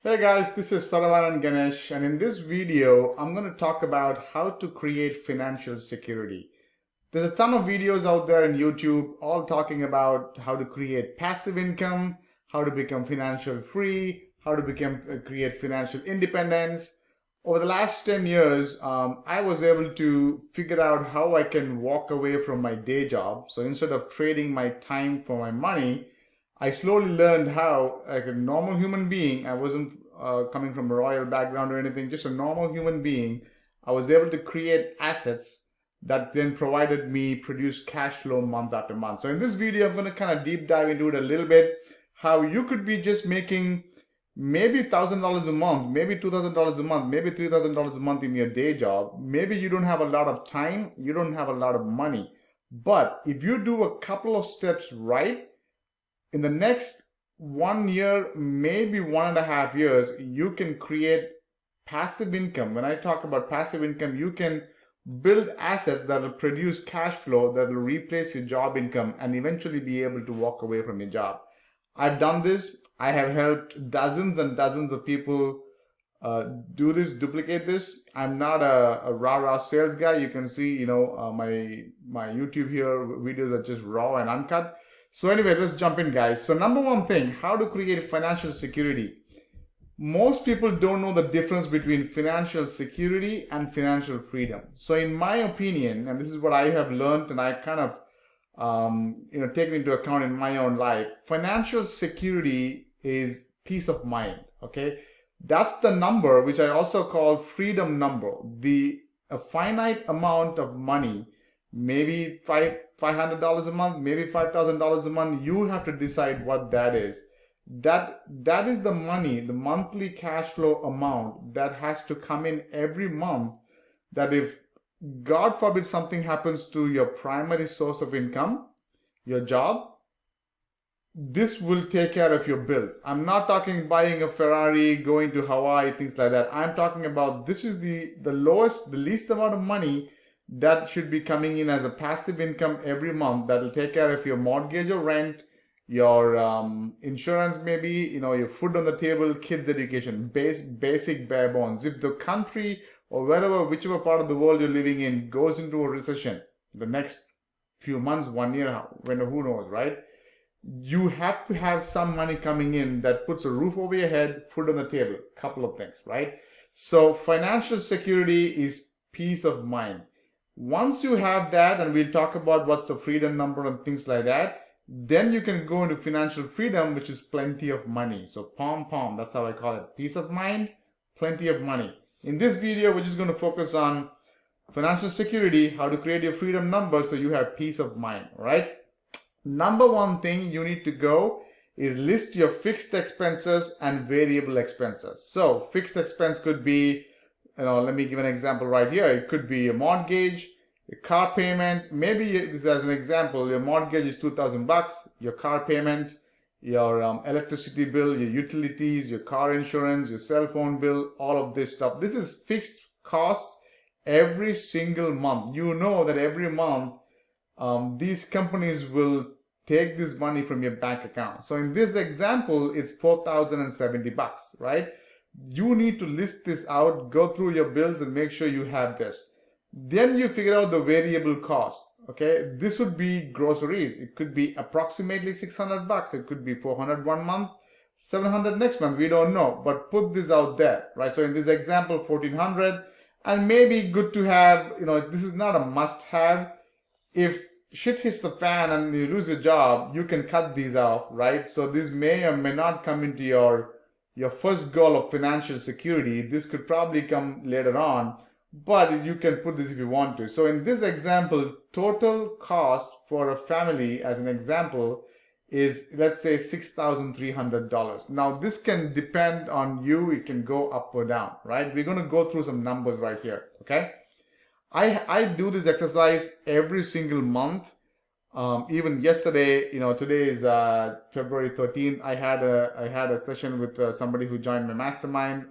Hey guys, this is Saravanan and Ganesh, and in this video, I'm going to talk about how to create financial security. There's a ton of videos out there in YouTube, all talking about how to create passive income, how to become financial free, how to create financial independence. Over the last 10 years, I was able to figure out how I can walk away from my day job. So instead of trading my time for my money, I slowly learned how, like a normal human being, I wasn't coming from a royal background or anything, just a normal human being, I was able to create assets that then produced cash flow month after month. So in this video, I'm going to kind of deep dive into it a little bit, how you could be just making maybe $1,000 a month, maybe $2,000 a month, maybe $3,000 a month in your day job. Maybe you don't have a lot of time, you don't have a lot of money. But if you do a couple of steps right, in the next 1 year, maybe 1.5 years, you can create passive income. When I talk about passive income, you can build assets that will produce cash flow that will replace your job income and eventually be able to walk away from your job. I've done this. I have helped dozens and dozens of people duplicate this. I'm not a rah-rah sales guy. You can see, my YouTube here videos are just raw and uncut. So anyway, let's jump in, guys. So number one thing, how to create financial security. Most people don't know the difference between financial security and financial freedom. So in my opinion, and this is what I have learned and I kind of taken into account in my own life, financial security is peace of mind, okay? That's the number which I also call freedom number. A finite amount of money, maybe $500 a month, maybe $5,000 a month, you have to decide what that is. That is the money, the monthly cash flow amount that has to come in every month, that if God forbid something happens to your primary source of income, your job, this will take care of your bills. I'm not talking buying a Ferrari, going to Hawaii, things like that. I'm talking about this is the least amount of money that should be coming in as a passive income every month that will take care of your mortgage or rent, your insurance, maybe, your food on the table, kids' education, basic bare bones. If the country or whichever part of the world you're living in goes into a recession the next few months, 1 year, who knows, right? You have to have some money coming in that puts a roof over your head, food on the table, couple of things, right? So financial security is peace of mind. Once you have that, and we'll talk about what's the freedom number and things like that, then you can go into financial freedom, which is plenty of money. So POM, that's how I call it. Peace of mind, plenty of money. In this video, we're just going to focus on financial security, how to create your freedom number so you have peace of mind, right? Number one thing you need to go is list your fixed expenses and variable expenses. So fixed expense could be, let me give an example right here. It could be a mortgage, a car payment. Maybe this as an example, your mortgage is $2,000, your car payment, your electricity bill, your utilities, your car insurance, your cell phone bill, all of this stuff. This is fixed costs every single month. You know that every month these companies will take this money from your bank account. So in this example, it's $4,070, right? You need to list this out, go through your bills and make sure you have this. Then you figure out the variable cost, okay? This would be groceries. It could be approximately $600. It could be $400 1 month, $700 next month. We don't know, but put this out there, right? So in this example, $1,400, and maybe good to have, this is not a must have. If shit hits the fan and you lose your job, you can cut these off, right? So this may or may not come into your first goal of financial security. This could probably come later on, but you can put this if you want to. So in this example, total cost for a family, as an example, is, let's say, $6,300. Now this can depend on you. It can go up or down, right? We're going to go through some numbers right here, okay? I do this exercise every single month. Even yesterday, today is February 13th. I had a session with somebody who joined my mastermind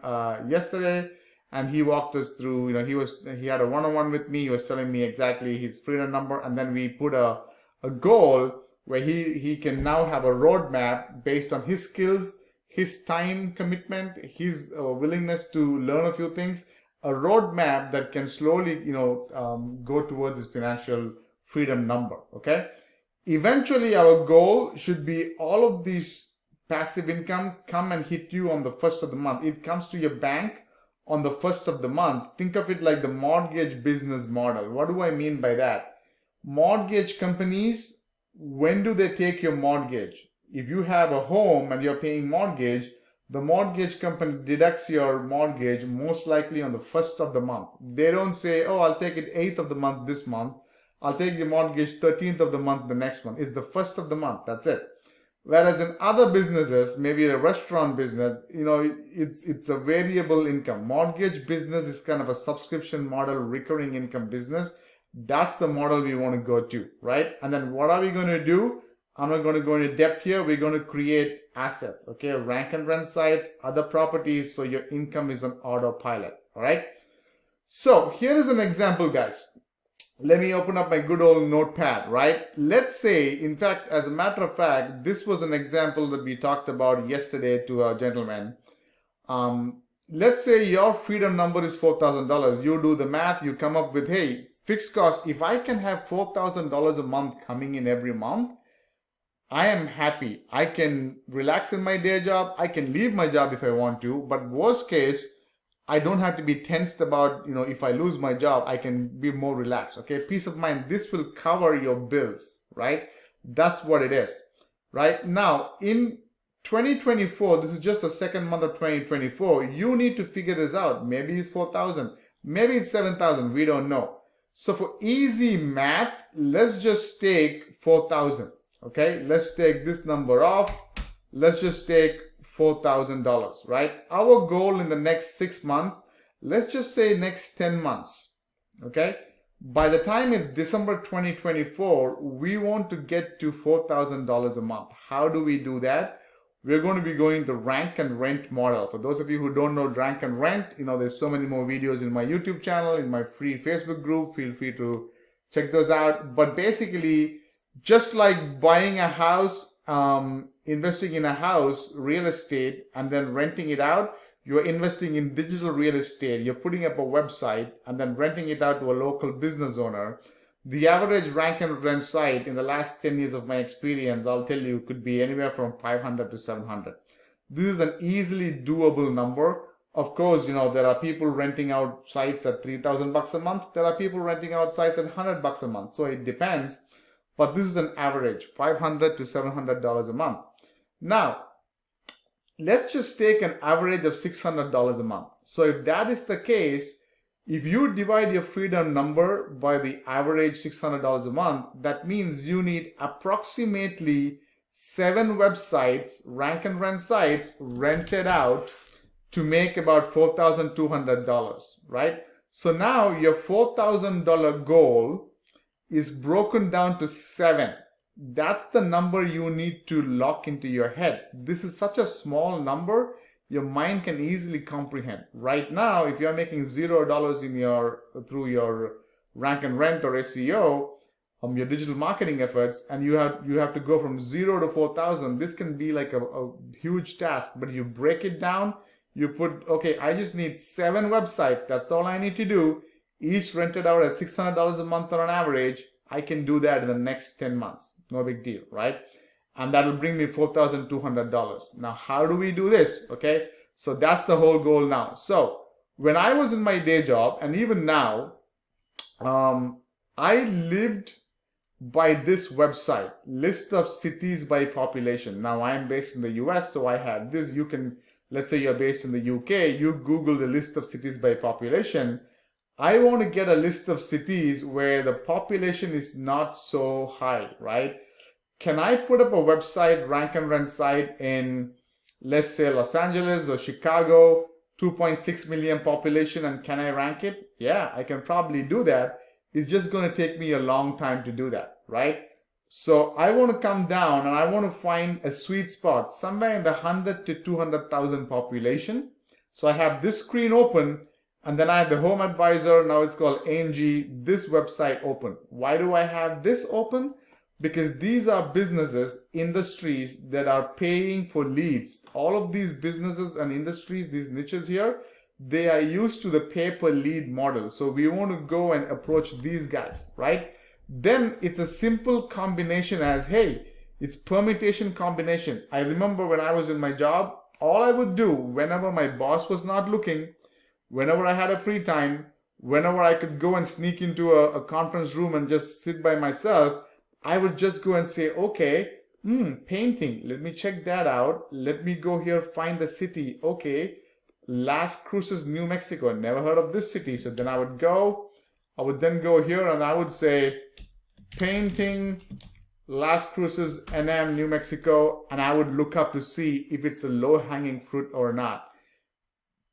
yesterday, and he walked us through. He had a one-on-one with me. He was telling me exactly his freedom number, and then we put a goal where he can now have a roadmap based on his skills, his time commitment, his willingness to learn a few things, a roadmap that can slowly, go towards his financial freedom number. Okay. Eventually, our goal should be all of these passive income come and hit you on the first of the month. It comes to your bank on the first of the month. Think of it like the mortgage business model. What do I mean by that? Mortgage companies, when do they take your mortgage? If you have a home and you're paying mortgage, the mortgage company deducts your mortgage most likely on the first of the month. They don't say, oh, I'll take it 8th of the month this month. I'll take the mortgage 13th of the month the next month. It's the first of the month. That's it. Whereas in other businesses, maybe a restaurant business, it's a variable income. Mortgage business is kind of a subscription model, recurring income business. That's the model we want to go to, right? And then what are we going to do? I'm not going to go into depth here. We're going to create assets, okay? Rank and rent sites, other properties, so your income is on autopilot, all right? So here is an example, guys. Let me open up my good old notepad, right? Let's say, in fact, as a matter of fact, this was an example that we talked about yesterday to a gentleman. Let's say your freedom number is $4,000. You do the math, you come up with, hey, fixed cost, if I can have $4,000 a month coming in every month, I am happy. I can relax in my day job. I can leave my job if I want to, but worst case, I don't have to be tensed about, if I lose my job, I can be more relaxed, okay? Peace of mind, this will cover your bills, right? That's what it is, right? Now, in 2024, this is just the second month of 2024, you need to figure this out. Maybe it's 4,000, maybe it's 7,000, we don't know. So for easy math, let's just take 4,000, okay? Let's take this number off. Let's just take $4,000, right? Our goal in the next 6 months, let's just say next 10 months, okay? By the time it's December 2024, we want to get to $4,000 a month. How do we do that? We're going to be going the rank and rent model. For those of you who don't know rank and rent, there's so many more videos in my YouTube channel, in my free Facebook group. Feel free to check those out. But basically, just like buying a house, investing in a house, real estate, and then renting it out, you're investing in digital real estate. You're putting up a website and then renting it out to a local business owner. The average rank and rent site in the last 10 years of my experience, I'll tell you, could be anywhere from 500 to 700. This is an easily doable number. Of course, there are people renting out sites at $3,000 a month. There are people renting out sites at $100 a month. So it depends. But this is an average, $500 to $700 a month. Now, let's just take an average of $600 a month. So if that is the case, if you divide your freedom number by the average $600 a month, that means you need approximately 7 websites, rank and rent sites, rented out to make about $4,200, right? So now your $4,000 goal is broken down to 7. That's the number you need to lock into your head. This is such a small number, your mind can easily comprehend. Right now, if you're making $0 through your rank and rent or SEO, your digital marketing efforts, and you have to go from 0 to 4,000, this can be like a huge task. But you break it down, you put, okay, I just need 7 websites. That's all I need to do. Each rented out at $600 a month on an average. I can do that in the next 10 months. No big deal, right? And that'll bring me $4,200. Now, how do we do this? Okay, so that's the whole goal now. So when I was in my day job, and even now, I lived by this website, list of cities by population. Now I'm based in the US, so I have this. You can, let's say you're based in the UK, you Google the list of cities by population. I want to get a list of cities where the population is not so high, right? Can I put up a website, rank and rent site in, let's say, Los Angeles or Chicago, 2.6 million population, and can I rank it? Yeah, I can probably do that. It's just going to take me a long time to do that, right? So I want to come down and I want to find a sweet spot somewhere in the 100 to 200,000 population. So I have this screen open, and then I have the home advisor. Now it's called 𝐴𝐀𝐃, this website open. Why do I have this open? because these are businesses, industries that are paying for leads. All of these businesses and industries, these niches here, they are used to the pay per lead model. So we want to go and approach these guys, right? Then it's a simple combination as, hey, it's permutation combination. I remember when I was in my job, all I would do whenever my boss was not looking, whenever I had a free time, whenever I could go and sneak into a conference room and just sit by myself, I would just go and say, okay, painting, let me check that out. Let me go here, find the city. Okay, Las Cruces, New Mexico. Never heard of this city. So then I would then go here and I would say, painting, Las Cruces, NM, New Mexico, and I would look up to see if it's a low-hanging fruit or not.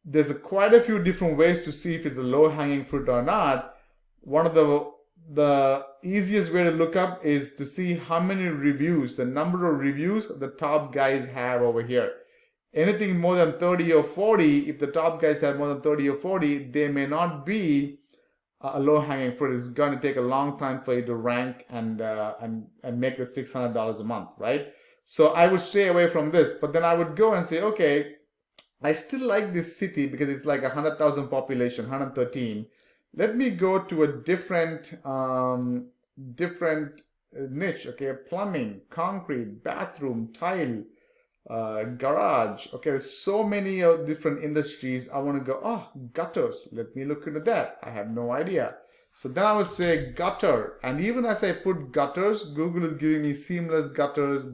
There's quite a few different ways to see if it's a low-hanging fruit or not. One of the easiest way to look up is to see how many reviews, the number of reviews the top guys have over here. Anything more than 30 or 40, if the top guys have more than 30 or 40, they may not be a low-hanging fruit. It's going to take a long time for you to rank and make the $600 a month, right? So I would stay away from this, but then I would go and say, okay, I still like this city because it's like 100,000 population, 113. Let me go to a different niche. Okay, plumbing, concrete, bathroom, tile, garage. Okay, there's so many different industries. I want to go, oh, gutters. Let me look into that. I have no idea. So then I would say gutter. And even as I put gutters, Google is giving me seamless gutters.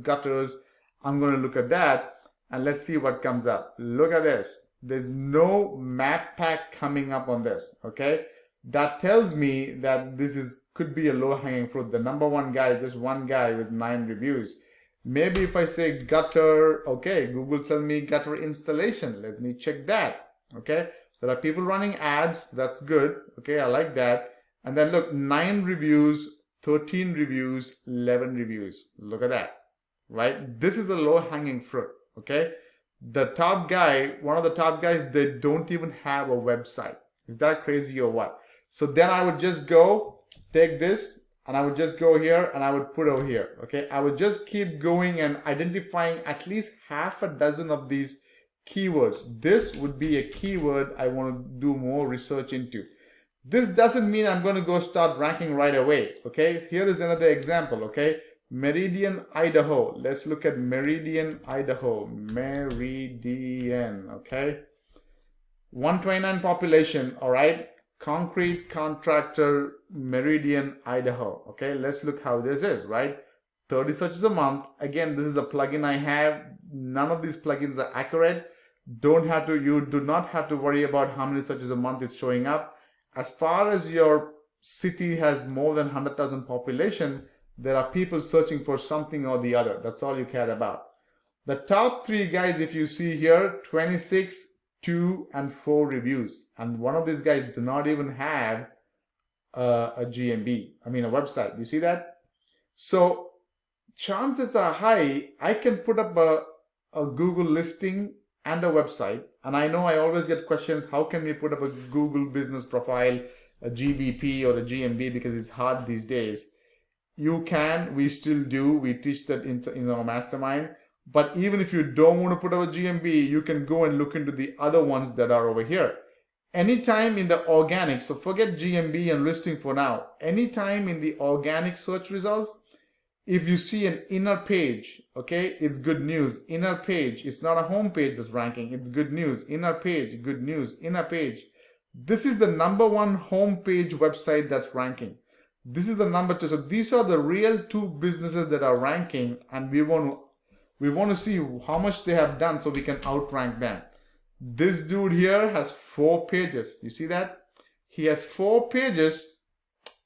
I'm going to look at that and let's see what comes up. Look at this. There's no map pack coming up on this. Okay, that tells me that this could be a low-hanging fruit. The number one guy, just one guy with 9 reviews. Maybe if I say gutter, okay, Google tells me gutter installation. Let me check that. Okay, there are people running ads. That's good. Okay, I like that. And then look, 9 reviews, 13 reviews, 11 reviews. Look at that, right? This is a low-hanging fruit. Okay, the top guy, one of the top guys, they don't even have a website. Is that crazy or what? So then I would just go take this and I would just go here and I would put over here. Okay, I would just keep going and identifying at least half a dozen of these keywords. This would be a keyword I want to do more research into. This doesn't mean I'm going to go start ranking right away. Okay, here is another example. Okay, Meridian, Idaho. Let's look at Meridian, Idaho. Meridian. Okay, 129 population. All right, concrete contractor, Meridian, Idaho. Okay, let's look how this is, right? 30 searches a month. Again, this is a plugin I have. None of these plugins are accurate. You do not have to worry about how many searches a month it's showing up. As far as your city has more than 100,000 population, there are people searching for something or the other. That's all you care about. The top 3 guys, if you see here, 26, 2, and 4 reviews. And one of these guys do not even have a GMB. I mean, a website. You see that? So chances are high I can put up a Google listing and a website. And I know I always get questions, how can we put up a Google business profile, a GBP or a GMB, because it's hard these days. You can, we still do, we teach that in our mastermind. But even if you don't want to put up a GMB, you can go and look into the other ones that are over here. Anytime in the organic, so forget GMB and listing for now. Anytime in the organic search results, if you see an inner page, okay, it's good news. Inner page, it's not a home page that's ranking, it's good news. Inner page, good news. Inner page. This is the #1 home page website that's ranking. This is the number 2. So these are the real 2 businesses that are ranking, and we want to see how much they have done so we can outrank them. This dude here has 4 pages. You see that? He has 4 pages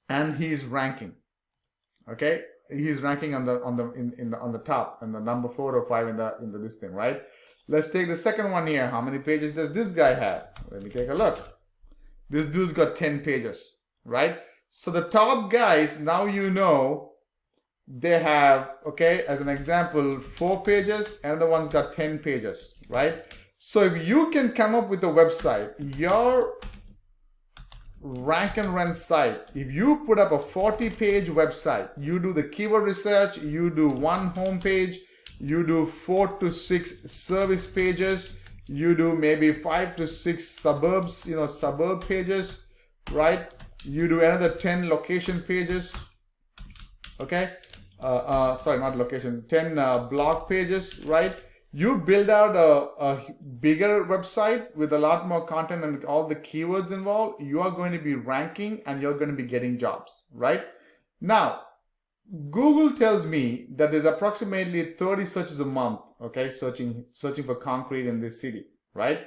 and he's ranking. Okay? He's ranking on the top, and the number 4 or 5 in the listing, right? Let's take the second one here. How many pages does this guy have? Let me take a look. This dude's got 10 pages, right? So the top guys, now you know, they have, okay, as an example, 4 pages, and the one's got 10 pages, right? So if you can come up with a website, your Rank and Rent site, if you put up a 40-page website, you do the keyword research, you do one home page, you do 4 to 6 service pages, you do maybe 5 to 6 suburbs, suburb pages, right? You do another 10 location pages, okay? Sorry, not location, 10 blog pages, right? You build out a bigger website with a lot more content and all the keywords involved, you are going to be ranking and you're going to be getting jobs, right? Now, Google tells me that there's approximately 30 searches a month, okay, searching for concrete in this city, right?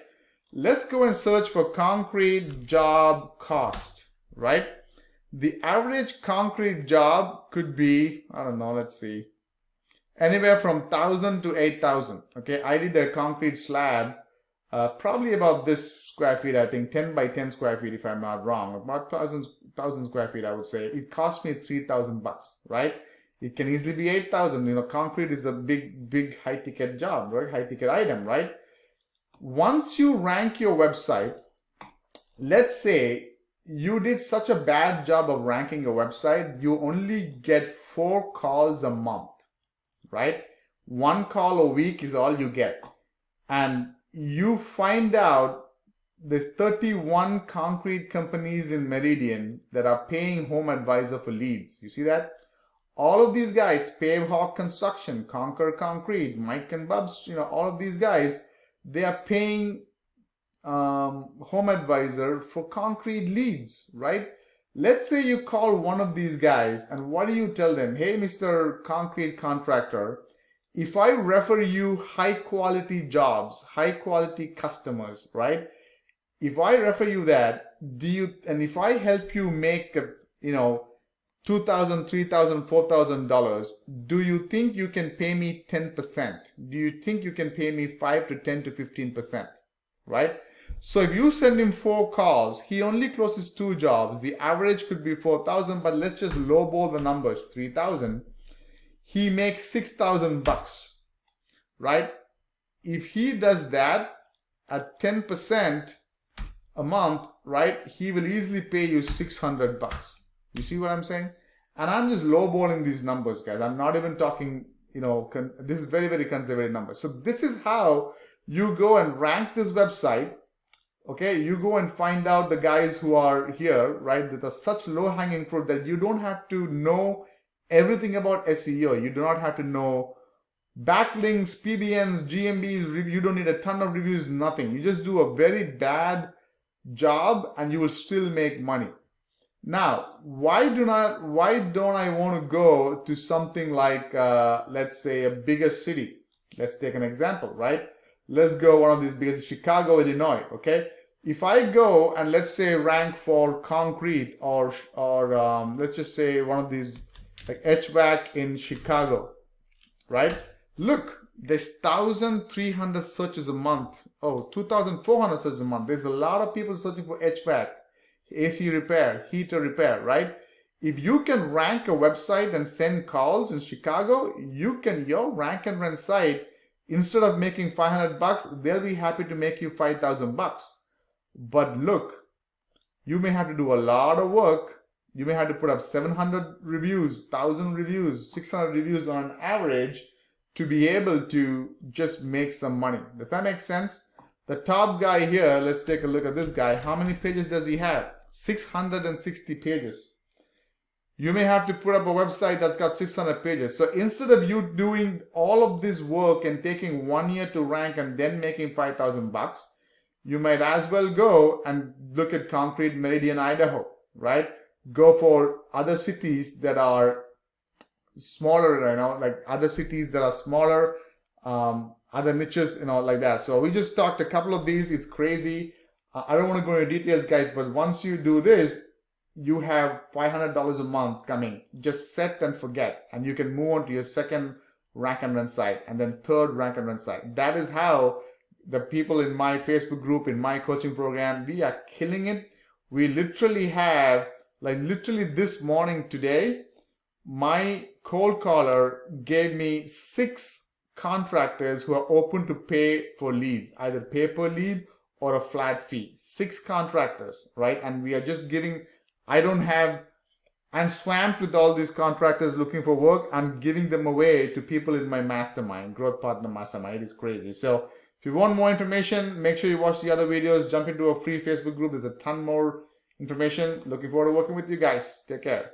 Let's go and search for concrete job cost, right? The average concrete job could be, I don't know, let's see, anywhere from 1,000 to 8,000. Okay, I did a concrete slab, probably about this square feet, I think 10 by 10 square feet, if I'm not wrong, about 1,000 square feet, I would say. It cost me $3,000, right? It can easily be 8,000. Concrete is a big high ticket job, right? High ticket item, right? Once you rank your website, let's say you did such a bad job of ranking your website, you only get 4 calls a month, right? 1 call a week is all you get. And you find out there's 31 concrete companies in Meridian that are paying Home Advisor for leads. You see that? All of these guys, Pavehawk Construction, Conquer Concrete, Mike and Bubs, all of these guys, they are paying Home Advisor for concrete leads, right? Let's say you call one of these guys and what do you tell them? Hey, Mr. Concrete Contractor, if I refer you high quality jobs, high quality customers, right? If I refer you that, and if I help you make, $2,000, $3,000, $4,000, do you think you can pay me 10%? Do you think you can pay me 5 to 10 to 15%, right? So if you send him 4 calls, he only closes 2 jobs. The average could be 4,000, but let's just lowball the numbers, 3,000. He makes $6,000, right? If he does that at 10% a month, right, he will easily pay you $600. You see what I'm saying? And I'm just lowballing these numbers, guys. I'm not even talking, this is very, very conservative numbers. So this is how you go and rank this website. Okay, you go and find out the guys who are here, right, that are such low-hanging fruit that you don't have to know everything about SEO. You do not have to know backlinks, PBNs, GMBs, you don't need a ton of reviews, nothing. You just do a very bad job and you will still make money. Now, why don't I want to go to something like, let's say, a bigger city? Let's take an example, right? Let's go one of these biggest, Chicago, Illinois, okay? If I go and let's say rank for concrete or let's just say one of these like HVAC in Chicago, right? Look, there's 1,300 searches a month. Oh, 2,400 searches a month. There's a lot of people searching for HVAC, AC repair, heater repair, right? If you can rank a website and send calls in Chicago, your Rank and Rent site, instead of making $500, they'll be happy to make you $5,000. But look, you may have to do a lot of work. You may have to put up 700 reviews, 1,000 reviews, 600 reviews on an average to be able to just make some money. Does that make sense? The top guy here, let's take a look at this guy. How many pages does he have? 660 pages. You may have to put up a website that's got 600 pages. So instead of you doing all of this work and taking 1 year to rank and then making $5,000, you might as well go and look at concrete Meridian, Idaho, right? Go for other cities that are smaller, like other cities that are smaller, other niches, like that. So we just talked a couple of these. It's crazy. I don't want to go into details, guys, but once you do this, you have $500 a month coming. Just set and forget, and you can move on to your second Rank and Rent site and then third Rank and Rent site. That is how the people in my Facebook group, in my coaching program, we are killing it. We literally have, literally this morning today, my cold caller gave me 6 contractors who are open to pay for leads, either pay per lead or a flat fee. 6 contractors, right? And we are just giving, I'm swamped with all these contractors looking for work. I'm giving them away to people in my mastermind, growth partner mastermind. It is crazy. So if you want more information, make sure you watch the other videos, jump into a free Facebook group. There's a ton more information. Looking forward to working with you guys. Take care.